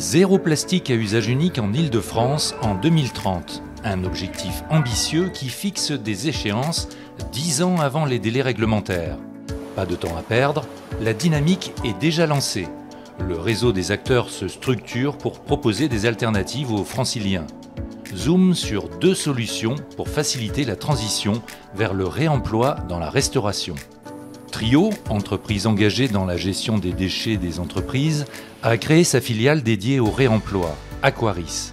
Zéro plastique à usage unique en Île-de-France en 2030. Un objectif ambitieux qui fixe des échéances 10 ans avant les délais réglementaires. Pas de temps à perdre, la dynamique est déjà lancée. Le réseau des acteurs se structure pour proposer des alternatives aux franciliens. Zoom sur 2 solutions pour faciliter la transition vers le réemploi dans la restauration. Trio, entreprise engagée dans la gestion des déchets des entreprises, a créé sa filiale dédiée au réemploi, Aquaris.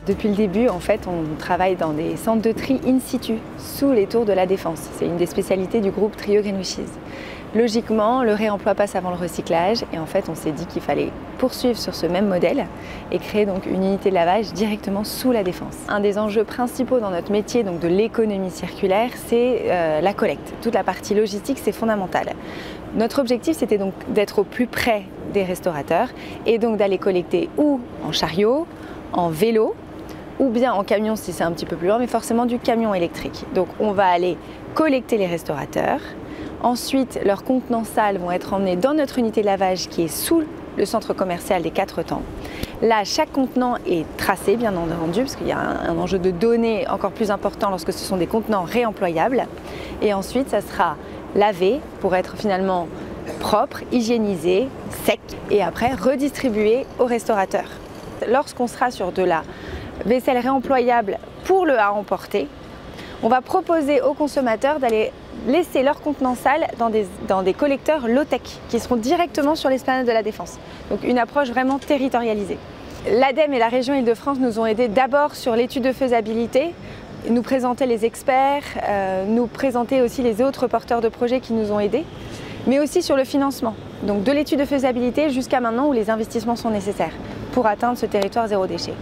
Depuis le début, en fait, on travaille dans des centres de tri in situ, sous les tours de la Défense. C'est une des spécialités du groupe Trio Greenwishes. Logiquement, le réemploi passe avant le recyclage et en fait, on s'est dit qu'il fallait poursuivre sur ce même modèle et créer donc une unité de lavage directement sous la Défense. Un des enjeux principaux dans notre métier, donc de l'économie circulaire, c'est la collecte. Toute la partie logistique, c'est fondamental. Notre objectif, c'était donc d'être au plus près des restaurateurs et donc d'aller collecter ou en chariot, en vélo, ou bien en camion si c'est un petit peu plus loin, mais forcément du camion électrique. Donc on va aller collecter les restaurateurs. Ensuite, leurs contenants sales vont être emmenés dans notre unité de lavage qui est sous le centre commercial des 4 temps. Là, chaque contenant est tracé, bien entendu, parce qu'il y a un enjeu de données encore plus important lorsque ce sont des contenants réemployables. Et ensuite, ça sera lavé pour être finalement propre, hygiénisé, sec, et après redistribué aux restaurateurs. Lorsqu'on sera sur de la vaisselle réemployable pour le à emporter, on va proposer aux consommateurs d'aller laisser leurs contenants sales dans des collecteurs low-tech qui seront directement sur l'esplanade de la Défense. Donc une approche vraiment territorialisée. L'ADEME et la région Île-de-France nous ont aidés d'abord sur l'étude de faisabilité, nous présenter les experts, nous présenter aussi les autres porteurs de projets qui nous ont aidés, mais aussi sur le financement. Donc de l'étude de faisabilité jusqu'à maintenant où les investissements sont nécessaires pour atteindre ce territoire zéro déchet.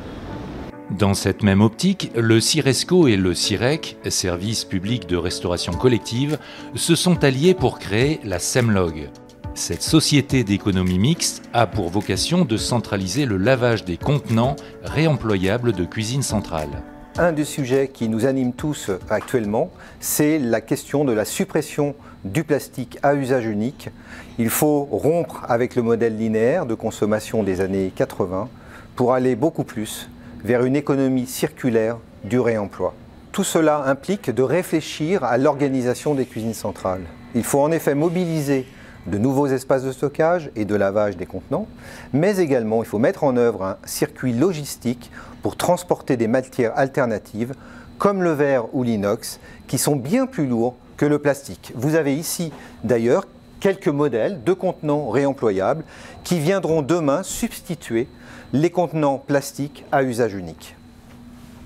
Dans cette même optique, le Ciresco et le Cirec, service public de restauration collective, se sont alliés pour créer la Semlog. Cette société d'économie mixte a pour vocation de centraliser le lavage des contenants réemployables de cuisine centrale. Un des sujets qui nous anime tous actuellement, c'est la question de la suppression du plastique à usage unique. Il faut rompre avec le modèle linéaire de consommation des années 80 pour aller beaucoup plus vers une économie circulaire du réemploi. Tout cela implique de réfléchir à l'organisation des cuisines centrales. Il faut en effet mobiliser de nouveaux espaces de stockage et de lavage des contenants, mais également il faut mettre en œuvre un circuit logistique pour transporter des matières alternatives comme le verre ou l'inox qui sont bien plus lourds que le plastique. Vous avez ici d'ailleurs quelques modèles de contenants réemployables qui viendront demain substituer les contenants plastiques à usage unique.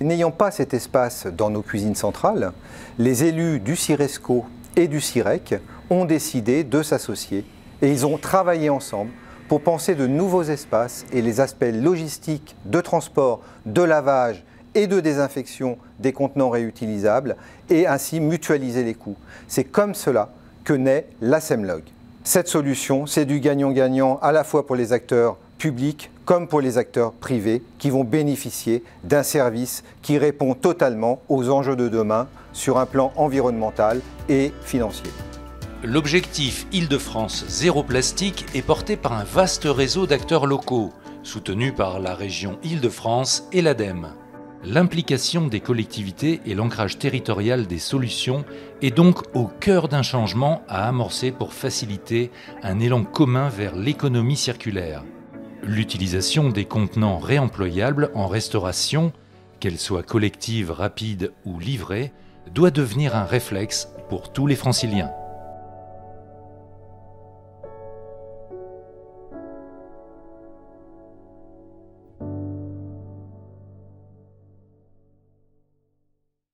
N'ayant pas cet espace dans nos cuisines centrales, les élus du Ciresco et du Cirec ont décidé de s'associer et ils ont travaillé ensemble pour penser de nouveaux espaces et les aspects logistiques de transport, de lavage et de désinfection des contenants réutilisables et ainsi mutualiser les coûts. C'est comme cela que naît la Semlog. Cette solution, c'est du gagnant-gagnant à la fois pour les acteurs publics comme pour les acteurs privés qui vont bénéficier d'un service qui répond totalement aux enjeux de demain sur un plan environnemental et financier. L'objectif Île-de-France zéro plastique est porté par un vaste réseau d'acteurs locaux, soutenu par la région Île-de-France et l'ADEME. L'implication des collectivités et l'ancrage territorial des solutions est donc au cœur d'un changement à amorcer pour faciliter un élan commun vers l'économie circulaire. L'utilisation des contenants réemployables en restauration, qu'elle soit collective, rapide ou livrée, doit devenir un réflexe pour tous les franciliens.